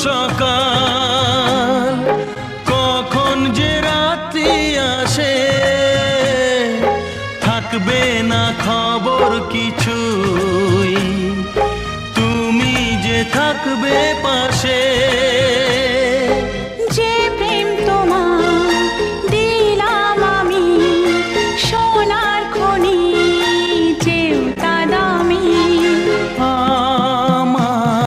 সকাল, কখন যে রাত্রি আসে, থাকবে না খবর কিছুই, তুমি যে থাকবে পাশে।